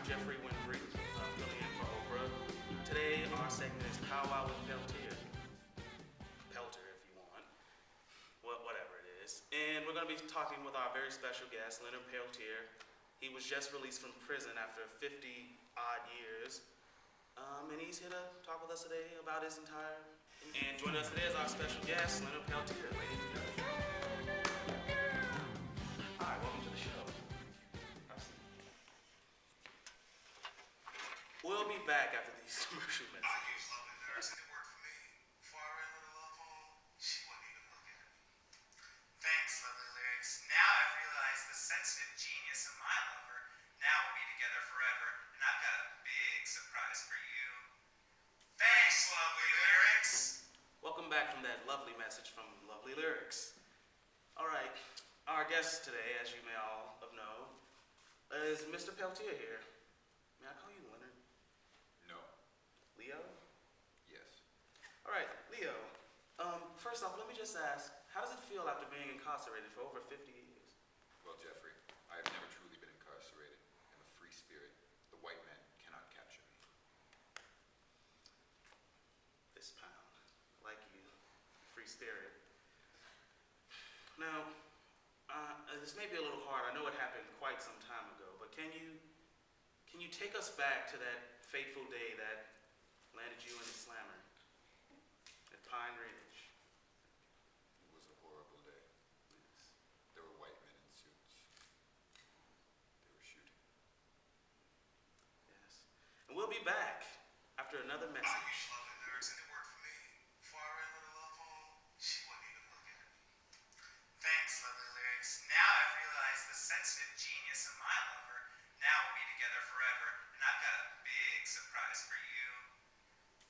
Jeffrey Winfrey, filling in for Oprah. Today, our segment is Pow Wow with Peltier. Pelter, if you want. Whatever it is. And we're going to be talking with our very special guest, Leonard Peltier. He was just released from prison after 50 odd years. And he's here to talk with us today about his entire. And joining us today is our special guest, Leonard Peltier, ladies and gentlemen. Hi, welcome to the show. Have a seat. We'll be back after these commercial messages. I used lovely lyrics and it worked for me. Before I ran out of love home, she wouldn't even look at me. Thanks, lovely lyrics. Now I've realized the sensitive genius of my lover. Now we'll be together forever, and I've got a big surprise for you. Thanks, lovely lyrics. Welcome back from that lovely message from Lovely Lyrics. All right, our guest today, as you may all know, is Mr. Peltier here. May I call you Leonard? No. Leo? Yes. All right, Leo. First off, let me just ask, how does it feel after being incarcerated for over 50 years? Well, Jeffrey, I have never truly been incarcerated. I'm a free spirit. The white man cannot capture me. This pound, like you, free spirit. Now, this may be a little hard. I know it happened quite some time ago, but can you take us back to that fateful day that landed you in the slammer at Pine Ridge? It was a horrible day. Yes. There were white men in suits. They were shooting. Yes. And we'll be back after another I message. used lovely lyrics and it worked for me. Before I ran out of love home, she wouldn't even look at me. Thanks, lovely lyrics. Now I've realized the sensitive genius of my lover. Now we'll be together forever, and I've got a big surprise for you.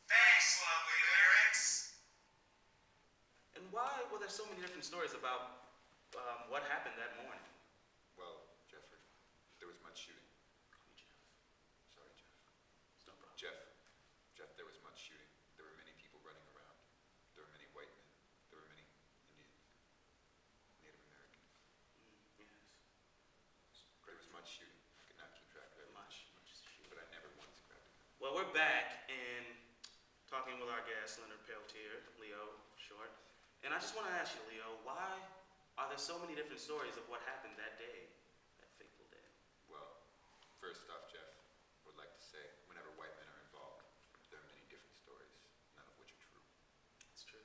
Thanks, lovely lyrics. And why were there so many different stories about what happened that morning? Well, Jeffrey, there was much shooting. Call me Jeff. Sorry, Jeff. It's no problem. Jeff, there was much shooting. There were many people running around. There were many white men. There were many Indians. Native Americans. Yes. There was much shooting. I could not keep track of everything. Much shooting. But I never once grabbed a gun. Well, we're back and talking with our guest, Leonard Peltier, Leo for short. And I just want to ask you, Leo, why are there so many different stories of what happened that day, that fateful day? Well, first off, Jeff, I would like to say, whenever white men are involved, there are many different stories, none of which are true. It's true.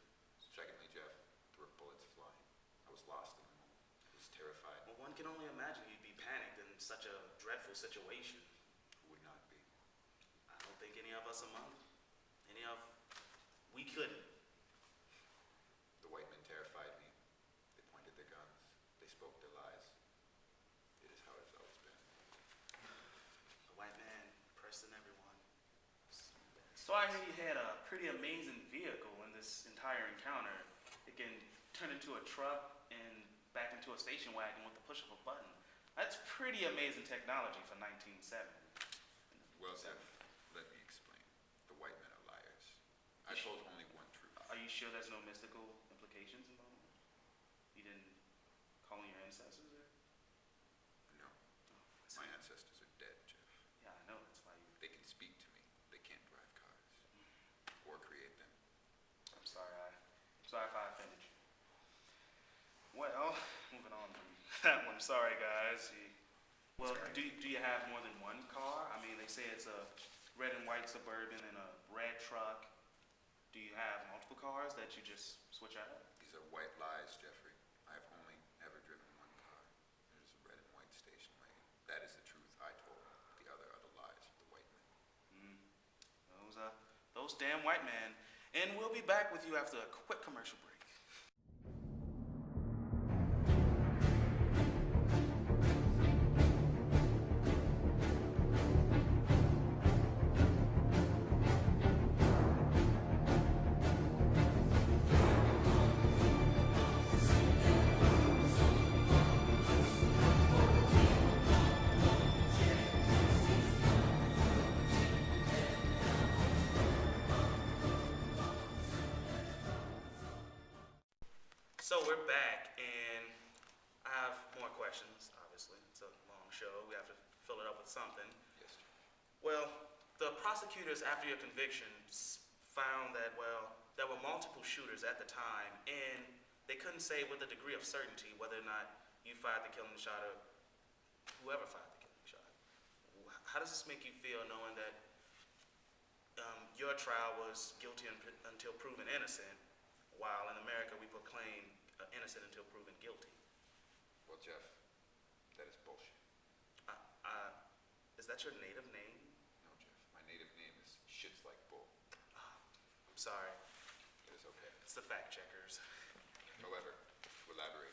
Secondly, Jeff, there were bullets flying. I was lost in the moment. I was terrified. Well, one can only imagine you'd be panicked in such a dreadful situation. Who would not be? I don't think any of us we couldn't. The white men terrified me. They pointed their guns. They spoke their lies. It is how it's always been. The white man pressed in everyone. So I hear you had a pretty amazing vehicle in this entire encounter. It can turn into a truck and back into a station wagon with the push of a button. That's pretty amazing technology for 1970. Well, Jeff, let me explain. The white men are liars. I told only one truth. Are you sure there's no mystical implications involved? You didn't call on your ancestors there? No. My ancestors are dead, Jeff. Yeah, I know. That's why you... They can speak to me. They can't drive cars. Or create them. I'm sorry if I offended you. Well, moving on from that one. Sorry, guys. Well, do you have more than one car? I mean, they say it's a red and white Suburban and a red truck. Do you have multiple cars that you just switch out? These are white lies, Jeffrey. I have only ever driven one car. It is a red and white station wagon. That is the truth I told. The other are the lies of the white men. Those damn white men. And we'll be back with you after a quick commercial break. So we're back, and I have more questions, obviously. It's a long show. We have to fill it up with something. Yes, Well, the prosecutors, after your conviction, found that, well, there were multiple shooters at the time, and they couldn't say with a degree of certainty whether or not you fired the killing shot or whoever fired the killing shot. How does this make you feel knowing that your trial was guilty until proven innocent, while in America we proclaim innocent until proven guilty? Well, Jeff, that is bullshit. Is that your native name? No, Jeff, my native name is Shits Like Bull. I'm sorry. It is okay. It's the fact checkers. However, to elaborate,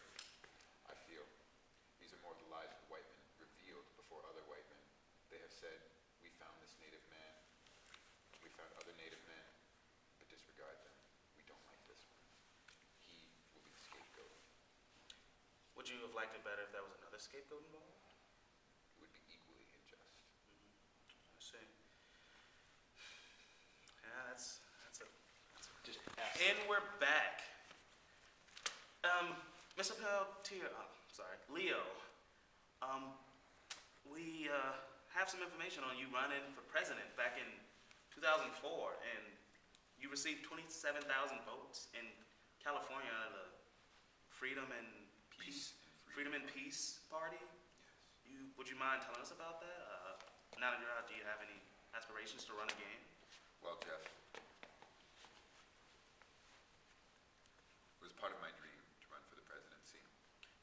I feel these are more the lies of white men revealed before other white men. They have said, we found this native man, we found other native men, but disregard them. We don't like this one. He will be the scapegoat. Would you have liked it better if there was another scapegoat involved? It would be equally unjust. I see. Yeah, that's a. Just And we're back. Mr. Peltier, sorry, Leo. We have some information on you running for president back in 2004, and you received 27,000 votes in California out of the Freedom and Peace Party. Yes. Would you mind telling us about that? Now that you're out, do you have any aspirations to run again? Well, Jeff, it was part of my dream to run for the presidency,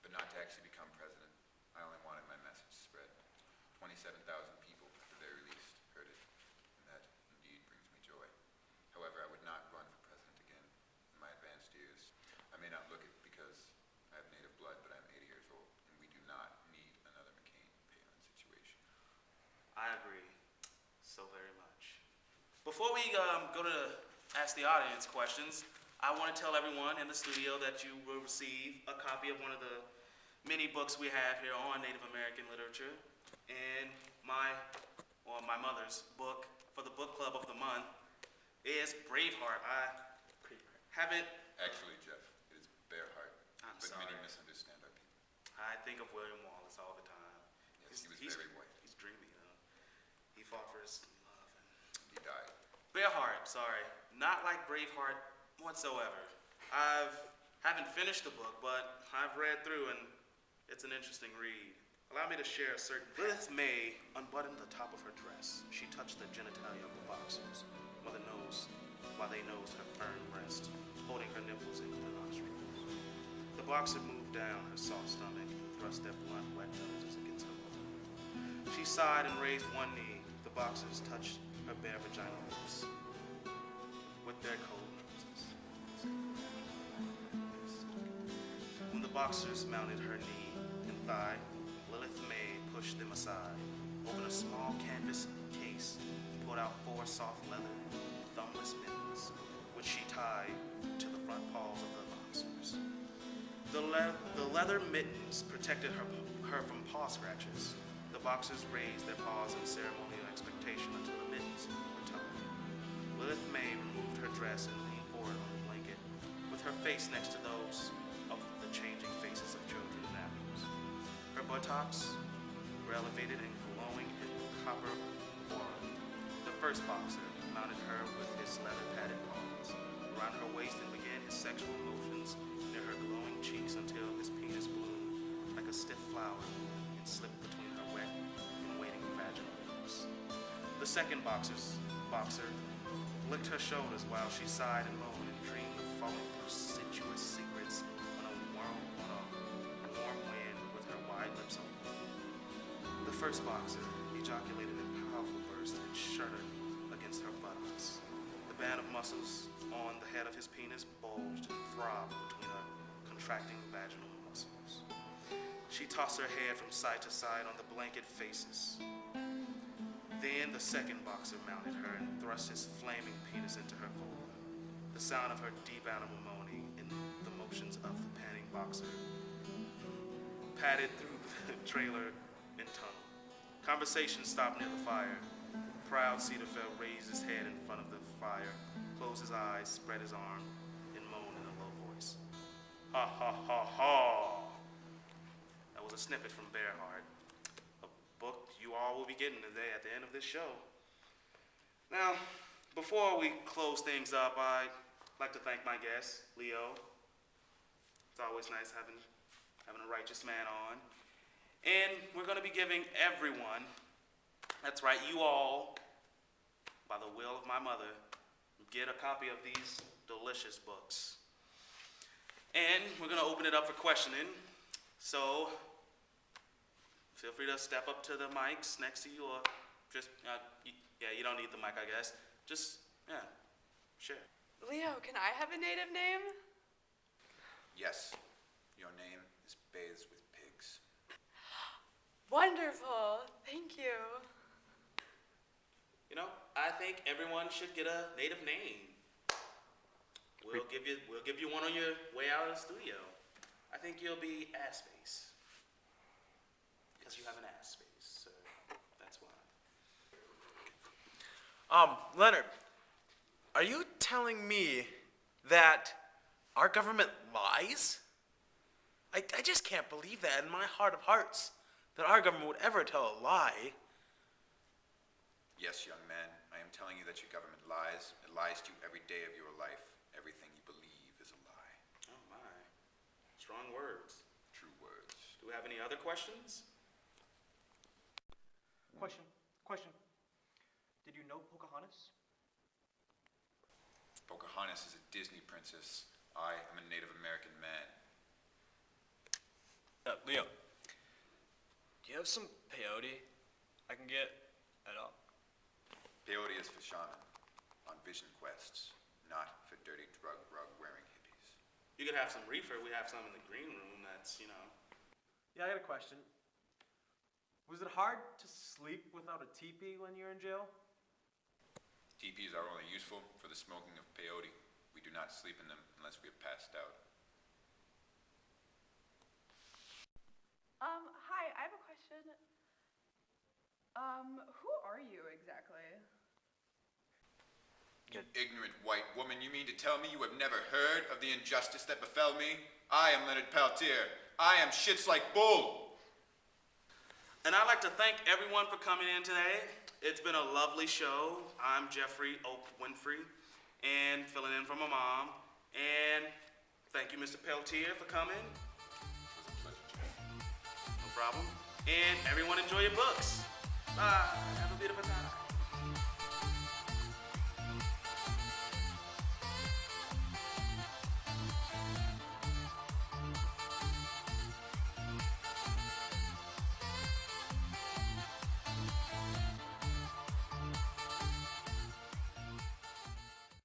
but not to actually become president. I only wanted my message spread. 27,000 people, at the very least, heard it, and that indeed brings me joy. However, I would not run for president again in my advanced years. I may not look it because I have native blood, but I'm 80 years old, and we do not need another McCain-Palin situation. I agree so very much. Before we go to ask the audience questions, I want to tell everyone in the studio that you will receive a copy of one of the many books we have here on Native American literature. And my mother's book for the book club of the month is Braveheart. I haven't. Actually, Jeff, it is Bearheart, I'm but sorry. many misunderstand our people. I think of William Wallace all the time. Yes, he was very white. He's dreamy, though. He fought for his love. He died. Bearheart, sorry. Not like Braveheart whatsoever. Haven't finished the book, but I've read through and it's an interesting read. Allow me to share a certain. Lilith May unbuttoned the top of her dress. She touched the genitalia of the boxers, while they nosed her firm breast, holding her nipples into the nostrils. The boxer moved down her soft stomach and thrust their blunt, wet noses against her bosom. She sighed and raised one knee. The boxers touched her bare vaginal lips with their cold noses. When the boxers mounted her knee and thigh, Lilith May pushed them aside, opened a small canvas case, and pulled out 4 soft leather, thumbless mittens, which she tied to the front paws of the boxers. The leather mittens protected her from paw scratches. The boxers raised their paws in ceremonial expectation until the mittens were tied. Lilith May removed her dress and leaned forward on the blanket, with her face next to those of the changing faces of children and animals. Her buttocks were elevated and glowing in copper aura. The first boxer mounted her with his leather-padded paws around her waist and began his sexual motions near her glowing cheeks until his penis bloomed like a stiff flower and slipped between her wet and waiting vaginal lips. The second boxer licked her shoulders while she sighed and moaned and dreamed of falling through sensuous secrets on a warm wind with her wide lips open. The first boxer ejaculated in powerful bursts and shuddered against her buttocks. The band of muscles on the head of his penis bulged and throbbed between her contracting vaginal muscles. She tossed her head from side to side on the blanket faces. Then the second boxer mounted her and thrust his flaming penis into her vulva. The sound of her deep animal moaning and the motions of the panting boxer padded through the trailer and tunnel. Conversation stopped near the fire. Proud Cedarfeld raised his head in front of the fire, closed his eyes, spread his arm, and moaned in a low voice. Ha ha ha ha! That was a snippet from Bearheart, a book you all will be getting today at the end of this show. Now, before we close things up, I'd like to thank my guest, Leo. It's always nice having a righteous man on. And we're going to be giving everyone, that's right, you all, by the will of my mother, get a copy of these delicious books. And we're going to open it up for questioning. So feel free to step up to the mics next to you, or just, you don't need the mic, I guess. Just, share. Leo, can I have a native name? Yes, your name is Bathed with Pigs. Wonderful. Thank you. You know, I think everyone should get a native name. We'll give you one on your way out of the studio. I think you'll be Assface. Because you have an ass face, so that's why. Leonard, are you telling me that our government lies? I just can't believe that in my heart of hearts, that our government would ever tell a lie. Yes, young man, I am telling you that your government lies. It lies to you every day of your life. Everything you believe is a lie. Oh my. Strong words. True words. Do we have any other questions? Question. Did you know Pocahontas? Pocahontas is a Disney princess. I am a Native American man. Leo, do you have some peyote I can get at all? Peyote is for shaman, on vision quests, not for dirty drug rug wearing hippies. You could have some reefer. We have some in the green room that's, Yeah, I got a question. Was it hard to sleep without a teepee when you're in jail? Teepees are only useful for the smoking of peyote. We do not sleep in them unless we have passed out. Hi, I have a question. Who are you exactly? You ignorant white woman, you mean to tell me you have never heard of the injustice that befell me? I am Leonard Peltier. I am shits like bull. And I'd like to thank everyone for coming in today. It's been a lovely show. I'm Jeffrey Oak Winfrey, and filling in for my mom. And thank you, Mr. Peltier, for coming. It was a pleasure, Jeff. No problem. And everyone enjoy your books. Bye. Have a beautiful time.